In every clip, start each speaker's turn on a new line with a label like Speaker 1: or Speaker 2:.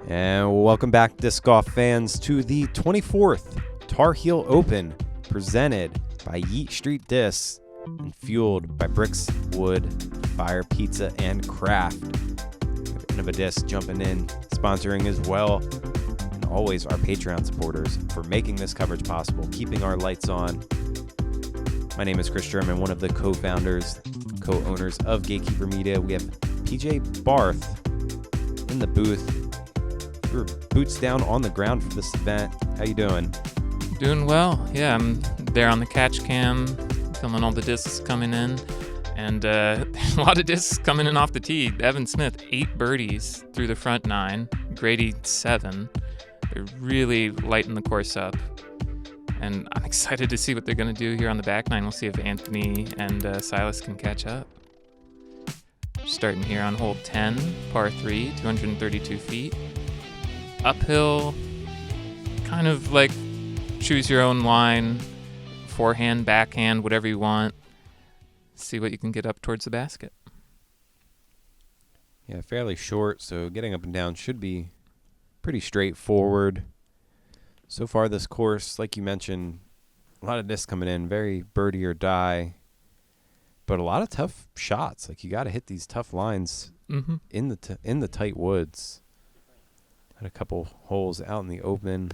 Speaker 1: And welcome back, disc golf fans, to the 24th Tar Heel Open, presented by Yeet Street Discs and fueled by Brixx Wood, Fire, Pizza, and Craft. Innova Disc jumping in, sponsoring as well, and always our Patreon supporters for making this coverage possible, keeping our lights on. My name is Chris German, one of the co-founders, co-owners of Gatekeeper Media. We have PJ Barth in the booth. We were boots down on the ground for this event. How you doing?
Speaker 2: Doing well. Yeah, I'm there on the catch cam, filming all the discs coming in, and a lot of discs coming in off the tee. Evan Smith, 8 birdies through the front 9. Grady, 7. They're really lighting the course up, and I'm excited to see what they're going to do here on the back 9. We'll see if Anthony and Silas can catch up. Starting here on hole 10, par 3, 232 feet. Uphill, kind of like choose your own line, forehand, backhand, whatever you want. See what you can get up towards the basket.
Speaker 1: Yeah, fairly short, so getting up and down should be pretty straightforward. So far this course, like you mentioned, a lot of discs coming in, very birdie or die, but a lot of tough shots. Like, you got to hit these tough lines in the tight woods. Had a couple holes out in the open.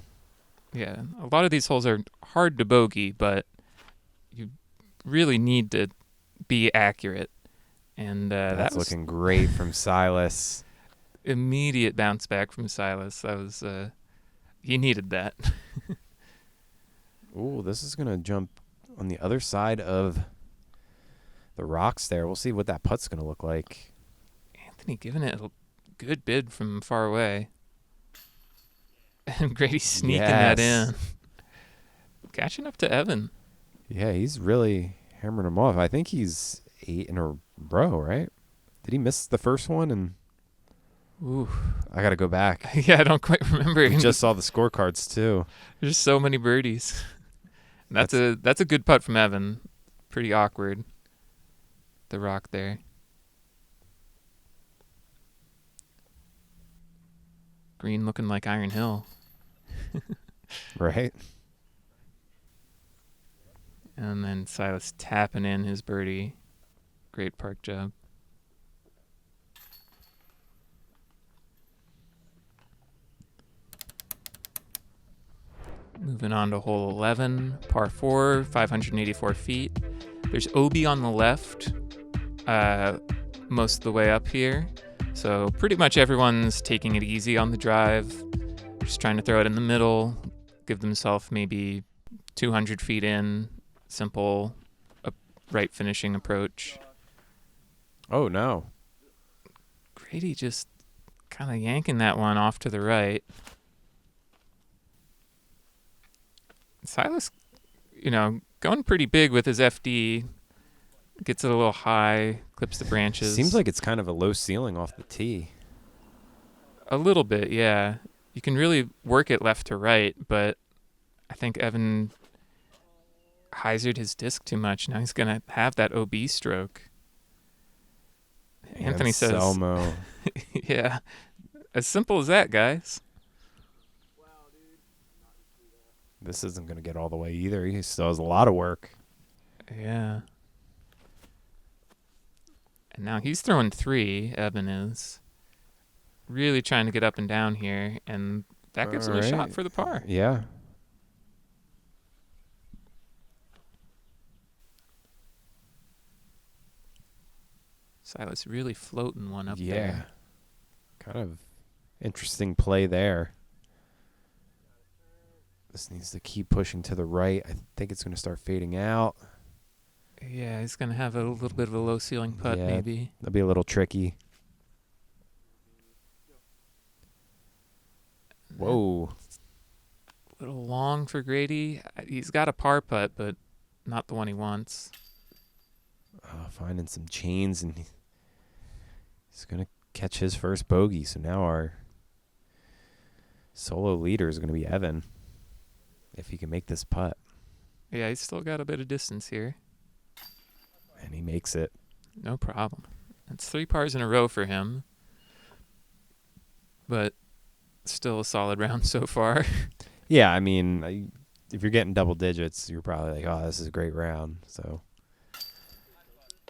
Speaker 2: Yeah, a lot of these holes are hard to bogey, but you really need to be accurate. And
Speaker 1: that's looking great from Silas.
Speaker 2: Immediate bounce back from Silas. That was he needed that.
Speaker 1: Ooh, this is gonna jump on the other side of the rocks there. We'll see what that putt's gonna look like.
Speaker 2: Anthony giving it a good bid from far away. And Grady sneaking that in. Catching up to Evan.
Speaker 1: Yeah, he's really hammering him off. I think he's 8 in a row, right? Did he miss the first one? And
Speaker 2: ooh,
Speaker 1: I got to go back.
Speaker 2: Yeah, I don't quite remember.
Speaker 1: I just saw the scorecards, too.
Speaker 2: There's so many birdies. That's a good putt from Evan. Pretty awkward. The rock there. Green looking like Iron Hill.
Speaker 1: Right.
Speaker 2: And then Silas tapping in his birdie. Great park job. Moving on to hole 11, par 4, 584 feet. There's OB on the left most of the way up here. So pretty much everyone's taking it easy on the drive. Just trying to throw it in the middle, give themselves maybe 200 feet in. Simple, right finishing approach.
Speaker 1: Oh, no.
Speaker 2: Grady just kind of yanking that one off to the right. Silas, going pretty big with his FD. Gets it a little high, clips the branches.
Speaker 1: Seems like it's kind of a low ceiling off the tee.
Speaker 2: A little bit, yeah. You can really work it left to right, but I think Evan hyzered his disc too much. Now he's going to have that OB stroke. Anthony
Speaker 1: Anselmo.
Speaker 2: says... Yeah. As simple as that, guys.
Speaker 1: This isn't going to get all the way either. He still has a lot of work.
Speaker 2: Yeah. And now he's throwing 3, Evan is. Really trying to get up and down here, and that gives him a shot for the par.
Speaker 1: Yeah.
Speaker 2: Silas really floating one up there.
Speaker 1: Yeah. Kind of interesting play there. This needs to keep pushing to the right. I think it's going to start fading out.
Speaker 2: Yeah, he's going to have a little bit of a low ceiling putt, maybe.
Speaker 1: That'll be a little tricky. Whoa.
Speaker 2: A little long for Grady. He's got a par putt, but not the one he wants.
Speaker 1: Finding some chains, and he's going to catch his first bogey. So now our solo leader is going to be Evan, if he can make this putt.
Speaker 2: Yeah, he's still got a bit of distance here.
Speaker 1: And he makes it.
Speaker 2: No problem. That's 3 pars in a row for him. But Still a solid round so far.
Speaker 1: Yeah, I mean, if you're getting double digits, you're probably like, oh, this is a great round. So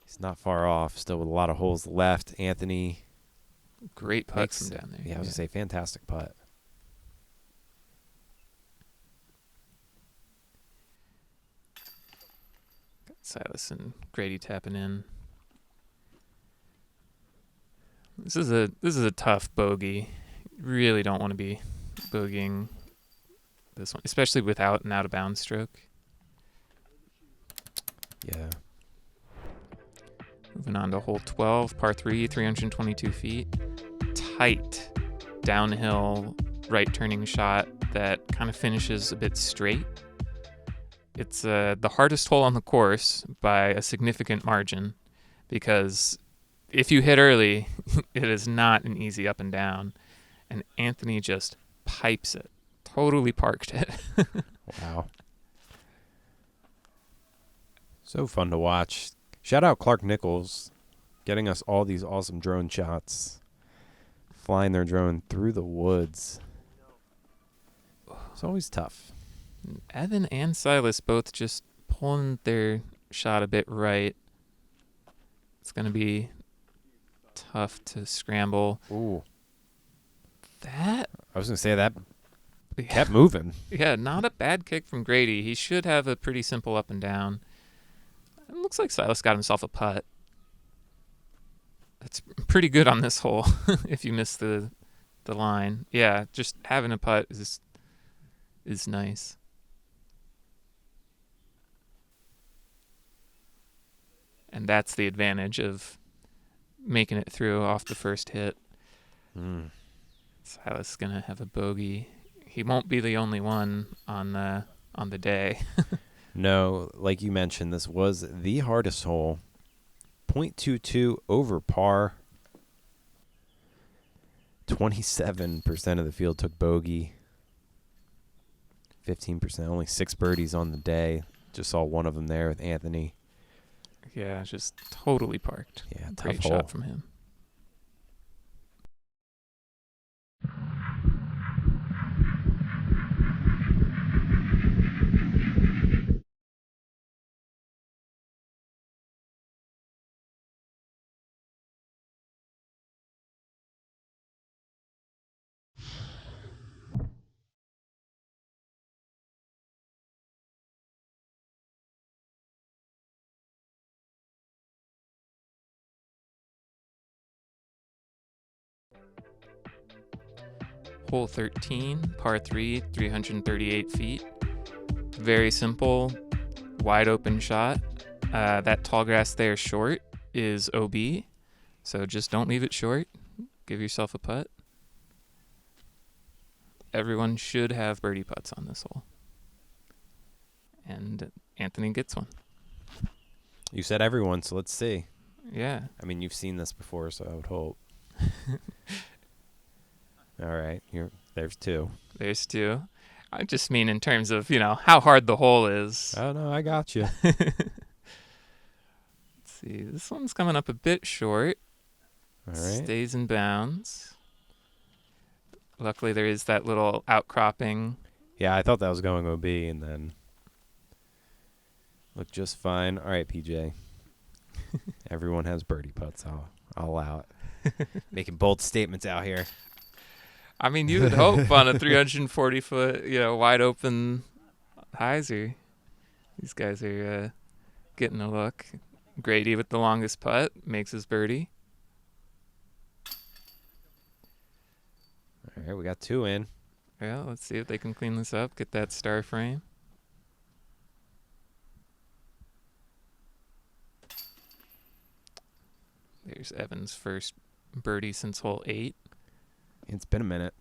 Speaker 1: he's not far off. Still with a lot of holes left. Anthony.
Speaker 2: Great putt from down there.
Speaker 1: Yeah, I was going to say fantastic putt.
Speaker 2: Got Silas and Grady tapping in. This is a tough bogey. Really don't want to be bogeying this one, especially without an out of bounds stroke.
Speaker 1: Yeah.
Speaker 2: Moving on to hole 12, par 3, 322 feet. Tight downhill right turning shot that kind of finishes a bit straight. It's the hardest hole on the course by a significant margin, because if you hit early, it is not an easy up and down. And Anthony just pipes it. Totally parked it.
Speaker 1: Wow. So fun to watch. Shout out Clark Nichols, getting us all these awesome drone shots. Flying their drone through the woods. It's always tough.
Speaker 2: Evan and Silas both just pulling their shot a bit right. It's going to be tough to scramble.
Speaker 1: Ooh.
Speaker 2: That?
Speaker 1: I was going to say that kept moving.
Speaker 2: Yeah, not a bad kick from Grady. He should have a pretty simple up and down. It looks like Silas got himself a putt. That's pretty good on this hole if you miss the line. Yeah, just having a putt is nice. And that's the advantage of making it through off the first hit. Silas is going to have a bogey. He won't be the only one on the day.
Speaker 1: No, like you mentioned, this was the hardest hole. 0.22 over par. 27% of the field took bogey. 15%, only 6 birdies on the day. Just saw one of them there with Anthony.
Speaker 2: Yeah, just totally parked.
Speaker 1: Yeah, tough
Speaker 2: Great
Speaker 1: hole.
Speaker 2: shot from him. Hole 13, par 3, 338 feet. Very simple, wide open shot. That tall grass there short is OB, so just don't leave it short. Give yourself a putt. Everyone should have birdie putts on this hole. And Anthony gets one.
Speaker 1: You said everyone, so let's see.
Speaker 2: Yeah.
Speaker 1: I mean, you've seen this before, so I would hope. All right, there's 2.
Speaker 2: There's 2. I just mean in terms of, how hard the hole is.
Speaker 1: Oh, no, I got you.
Speaker 2: Let's see. This one's coming up a bit short.
Speaker 1: All right.
Speaker 2: Stays in bounds. Luckily, there is that little outcropping.
Speaker 1: Yeah, I thought that was going OB, and then looked just fine. All right, PJ. Everyone has birdie putts. I'll allow it. Making bold statements out here.
Speaker 2: I mean, you would hope on a 340-foot, wide open hyzer. These guys are getting a look. Grady with the longest putt makes his birdie.
Speaker 1: All right, we got 2 in.
Speaker 2: Yeah, let's see if they can clean this up, get that star frame. There's Evan's first birdie since hole 8.
Speaker 1: It's been a minute.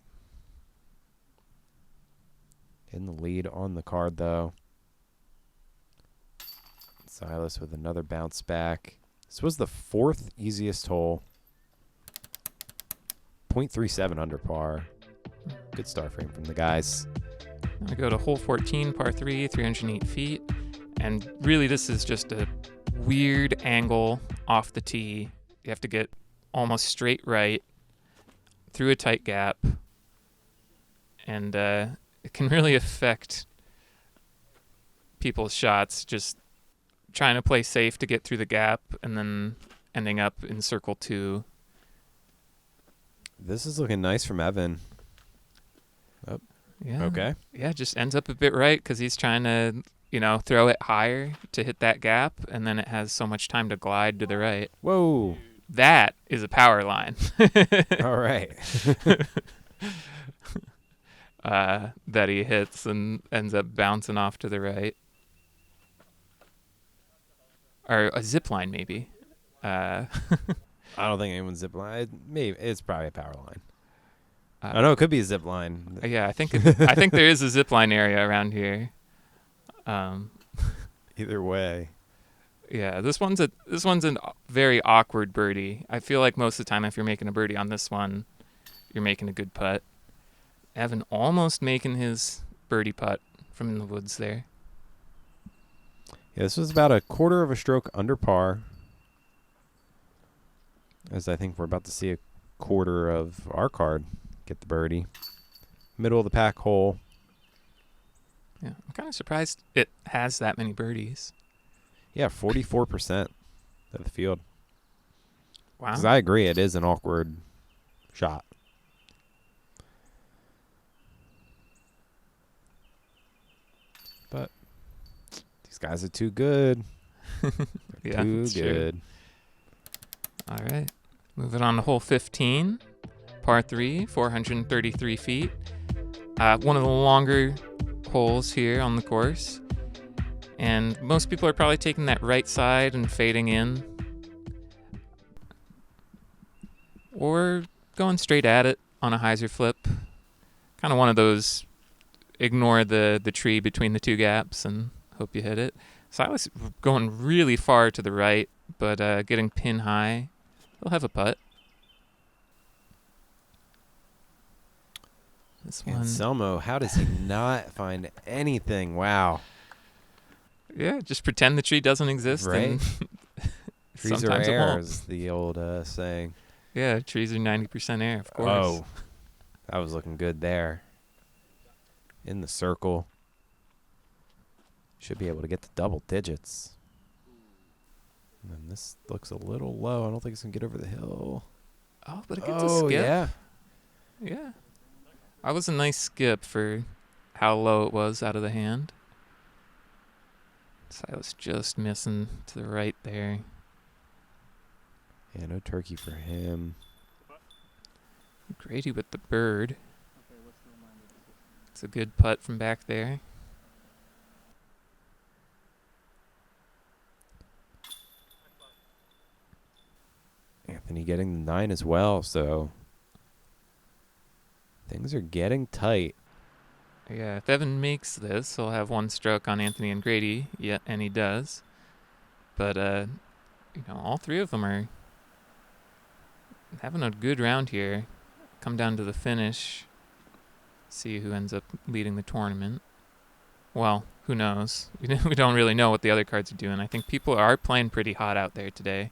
Speaker 1: In the lead on the card, though. Silas with another bounce back. This was the 4th easiest hole. 0.37 under par. Good star frame from the guys.
Speaker 2: I go to hole 14, par 3, 308 feet. And really, this is just a weird angle off the tee. You have to get almost straight right through a tight gap. and it can really affect people's shots, just trying to play safe to get through the gap and then ending up in circle 2.
Speaker 1: This is looking nice from Evan. Oh,
Speaker 2: Yeah.
Speaker 1: okay.
Speaker 2: Yeah, just ends up a bit right because he's trying to, throw it higher to hit that gap, and then it has so much time to glide to the right.
Speaker 1: Whoa.
Speaker 2: That is a power line.
Speaker 1: All right.
Speaker 2: That he hits and ends up bouncing off to the right. Or a zip line, maybe.
Speaker 1: I don't think anyone's zip line. Maybe it's probably a power line. I know it could be a zip line.
Speaker 2: Yeah, I think there is a zip line area around here.
Speaker 1: Either way.
Speaker 2: Yeah, this one's a very awkward birdie. I feel like most of the time, if you're making a birdie on this one, you're making a good putt. Evan almost making his birdie putt from in the woods there.
Speaker 1: Yeah, this was about a quarter of a stroke under par. As I think we're about to see a quarter of our card get the birdie. Middle of the pack hole.
Speaker 2: Yeah, I'm kind of surprised it has that many birdies.
Speaker 1: Yeah, 44% of the field.
Speaker 2: Wow.
Speaker 1: Because I agree, it is an awkward shot. But these guys are too good.
Speaker 2: Yeah,
Speaker 1: too
Speaker 2: that's
Speaker 1: good.
Speaker 2: True. All right. Moving on to hole 15, par 3, 433 feet. One of the longer holes here on the course. And most people are probably taking that right side and fading in. Or going straight at it on a hyzer flip. Kind of one of those ignore the tree between the two gaps and hope you hit it. Silas going really far to the right, but getting pin high. He'll have a putt. This one.
Speaker 1: Anselmo, how does he not find anything? Wow.
Speaker 2: Yeah, just pretend the tree doesn't exist.
Speaker 1: Right.
Speaker 2: And
Speaker 1: Trees are
Speaker 2: sometimes it
Speaker 1: air,
Speaker 2: won't.
Speaker 1: is the old saying.
Speaker 2: Yeah, trees are 90% air, of course.
Speaker 1: Oh, that was looking good there. In the circle. Should be able to get to double digits. And then this looks a little low. I don't think it's going to get over the hill.
Speaker 2: Oh, but it gets a skip.
Speaker 1: Yeah.
Speaker 2: Yeah. That was a nice skip for how low it was out of the hand. Silas just missing to the right there.
Speaker 1: Yeah, no turkey for him.
Speaker 2: Grady with the bird. It's a good putt from back there.
Speaker 1: Anthony getting the 9 as well, so things are getting tight.
Speaker 2: Yeah, if Evan makes this, he'll have one stroke on Anthony and Grady. Yeah, and he does. But, all three of them are having a good round here. Come down to the finish. See who ends up leading the tournament. Well, who knows? We don't really know what the other cards are doing. I think people are playing pretty hot out there today.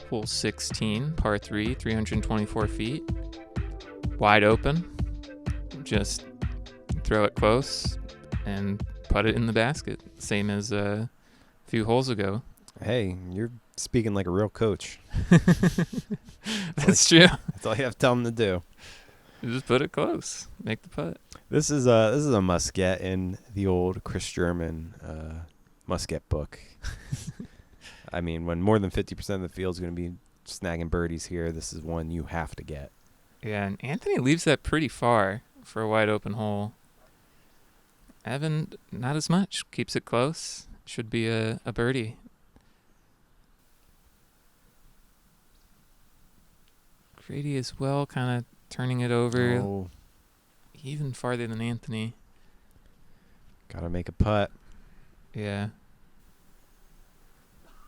Speaker 2: Hole 16, par 3, 324 feet. Wide open. Just throw it close and put it in the basket. Same as a few holes ago.
Speaker 1: Hey, you're speaking like a real coach.
Speaker 2: That's true.
Speaker 1: That's all you have to tell him to do.
Speaker 2: You just put it close. Make the putt.
Speaker 1: This is a must get in the old Chris German must get book. I mean, when more than 50% of the field is going to be snagging birdies here, this is one you have to get.
Speaker 2: Yeah, and Anthony leaves that pretty far for a wide open hole. Evan, not as much. Keeps it close. Should be a birdie. Grady as well, kind of turning it over
Speaker 1: Oh,
Speaker 2: even farther than Anthony.
Speaker 1: gotta make a putt.
Speaker 2: Yeah.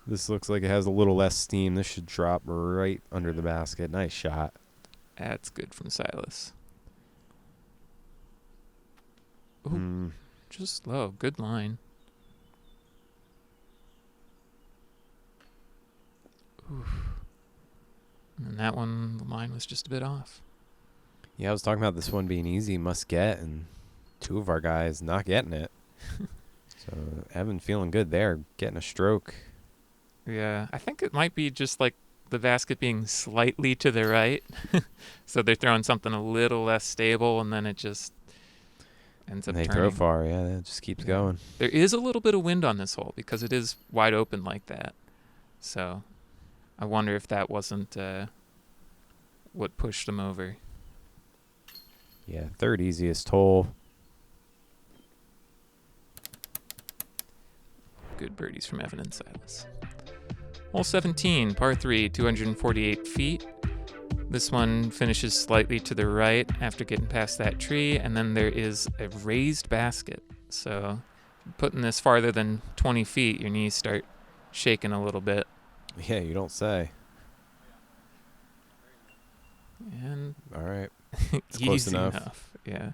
Speaker 1: This looks like it has a little less steam. This should drop right under the basket. Nice shot.
Speaker 2: That's good from Silas. Ooh, just low. Good line. Oof. And that one, the line was just a bit off.
Speaker 1: Yeah, I was talking about this one being easy, must get, and two of our guys not getting it. So Evan feeling good there, getting a stroke.
Speaker 2: Yeah, I think it might be just like the basket being slightly to the right. So they're throwing something a little less stable, and then it just ends up
Speaker 1: They
Speaker 2: turning.
Speaker 1: throw far, yeah, it just keeps going.
Speaker 2: There is a little bit of wind on this hole because it is wide open like that. So I wonder if that wasn't what pushed them over.
Speaker 1: Yeah, third easiest hole.
Speaker 2: Good birdies from Evan and Silas. Hole 17, par 3, 248 feet. This one finishes slightly to the right after getting past that tree, and then there is a raised basket. So putting this farther than 20 feet, your knees start shaking a little bit.
Speaker 1: Yeah, you don't say.
Speaker 2: And
Speaker 1: All right.
Speaker 2: it's
Speaker 1: close enough.
Speaker 2: Yeah.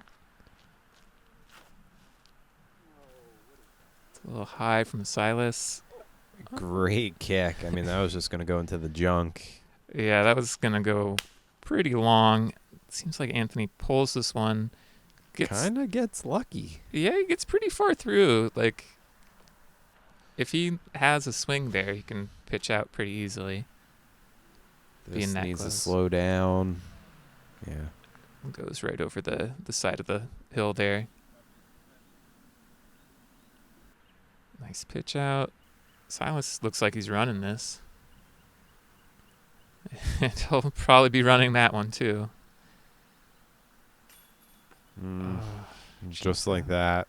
Speaker 2: It's a little high from Silas.
Speaker 1: Great kick. I mean, that was just going to go into the junk.
Speaker 2: Yeah, that was going to go pretty long. It seems like Anthony pulls this one.
Speaker 1: Kind of gets lucky.
Speaker 2: Yeah, he gets pretty far through. Like, if he has a swing there, he can pitch out pretty easily.
Speaker 1: This
Speaker 2: that
Speaker 1: needs
Speaker 2: close.
Speaker 1: to slow down. Yeah.
Speaker 2: Goes right over the side of the hill there. Nice pitch out. Silas looks like he's running this. And he'll probably be running that one too.
Speaker 1: Just like that.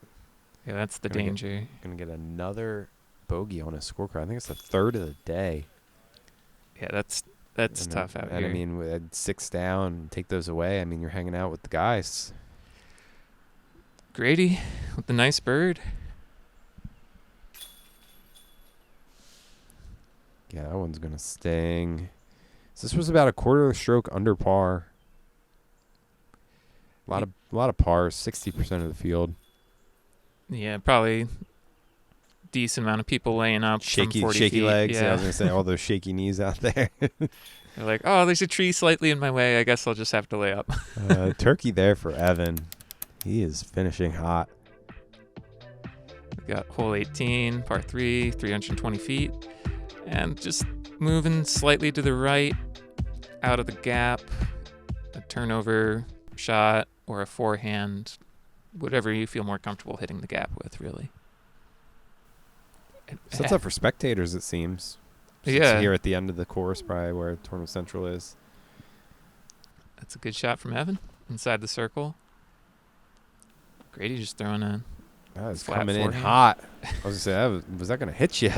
Speaker 2: Yeah, that's the
Speaker 1: Gonna
Speaker 2: danger.
Speaker 1: Going to get another bogey on his scorecard. I think it's the third of the day.
Speaker 2: Yeah, that's
Speaker 1: And
Speaker 2: tough out
Speaker 1: and
Speaker 2: here.
Speaker 1: I mean, with 6 down, take those away. I mean, you're hanging out with the guys.
Speaker 2: Grady with the nice bird.
Speaker 1: Yeah, that one's going to sting. So this was about a quarter of a stroke under par. A lot of pars, 60% of the field.
Speaker 2: Yeah, probably decent amount of people laying up from 40
Speaker 1: Shaky
Speaker 2: feet.
Speaker 1: legs.
Speaker 2: Yeah.
Speaker 1: I was going to say all those shaky knees out there.
Speaker 2: They're like, oh, there's a tree slightly in my way. I guess I'll just have to lay up.
Speaker 1: Turkey there for Evan. He is finishing hot.
Speaker 2: We got hole 18, par 3, 320 feet. And just moving slightly to the right, out of the gap, a turnover shot or a forehand, whatever you feel more comfortable hitting the gap with, really.
Speaker 1: Sets up for spectators, it seems.
Speaker 2: Yeah.
Speaker 1: Here at the end of the course, probably where Tournament Central is.
Speaker 2: That's a good shot from Evan inside the circle. Grady just throwing a
Speaker 1: That is
Speaker 2: flat
Speaker 1: coming in
Speaker 2: forehand.
Speaker 1: hot. I was going to say, was that going to hit you?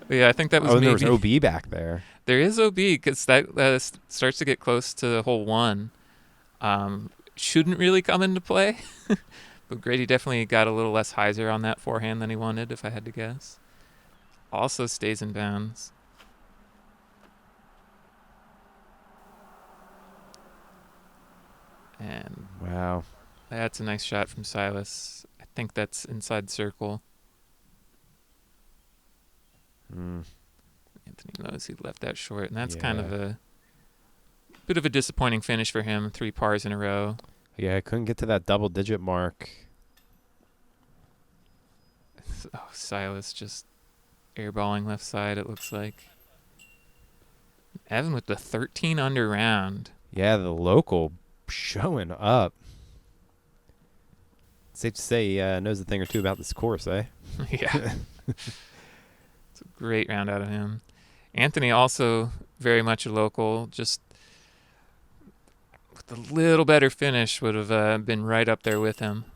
Speaker 2: Yeah, I think that was
Speaker 1: and
Speaker 2: maybe.
Speaker 1: there was OB back there.
Speaker 2: There is OB because that starts to get close to hole 1. Shouldn't really come into play, but Grady definitely got a little less hyzer on that forehand than he wanted, if I had to guess. Also stays in bounds. And
Speaker 1: Wow.
Speaker 2: that's a nice shot from Silas. I think that's inside circle. Anthony knows he left that short, and that's kind of a bit of a disappointing finish for him. 3 pars in a row.
Speaker 1: Yeah, I couldn't get to that double-digit mark.
Speaker 2: Oh, Silas just airballing left side, it looks like. Evan with the 13 under round.
Speaker 1: Yeah, the local showing up. Safe to say he knows a thing or two about this course, eh?
Speaker 2: Yeah. It's a great round out of him. Anthony also very much a local, just with a little better finish would have been right up there with him.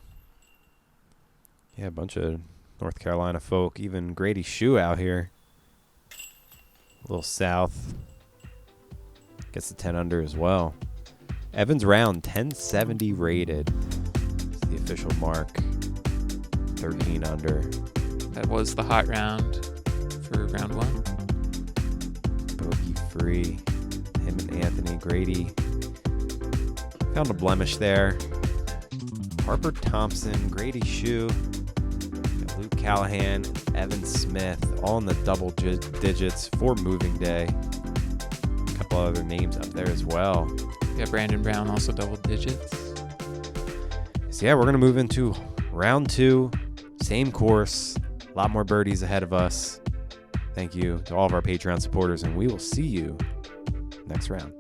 Speaker 1: Yeah, a bunch of North Carolina folk, even Grady Shue out here. A little south. Gets the 10 under as well. Evans round 1070 rated. It's the official mark. 13 under.
Speaker 2: That was the hot round for round 1.
Speaker 1: Bogey free. Him and Anthony. Grady found a blemish there. Harper Thompson, Grady Shue, Luke Callahan, Evan Smith, all in the double digits for moving day. A couple other names up there as well.
Speaker 2: Yeah, Brandon Brown also double digits.
Speaker 1: So yeah, we're going to move into round 2. Same course. A lot more birdies ahead of us. Thank you to all of our Patreon supporters, and we will see you next round.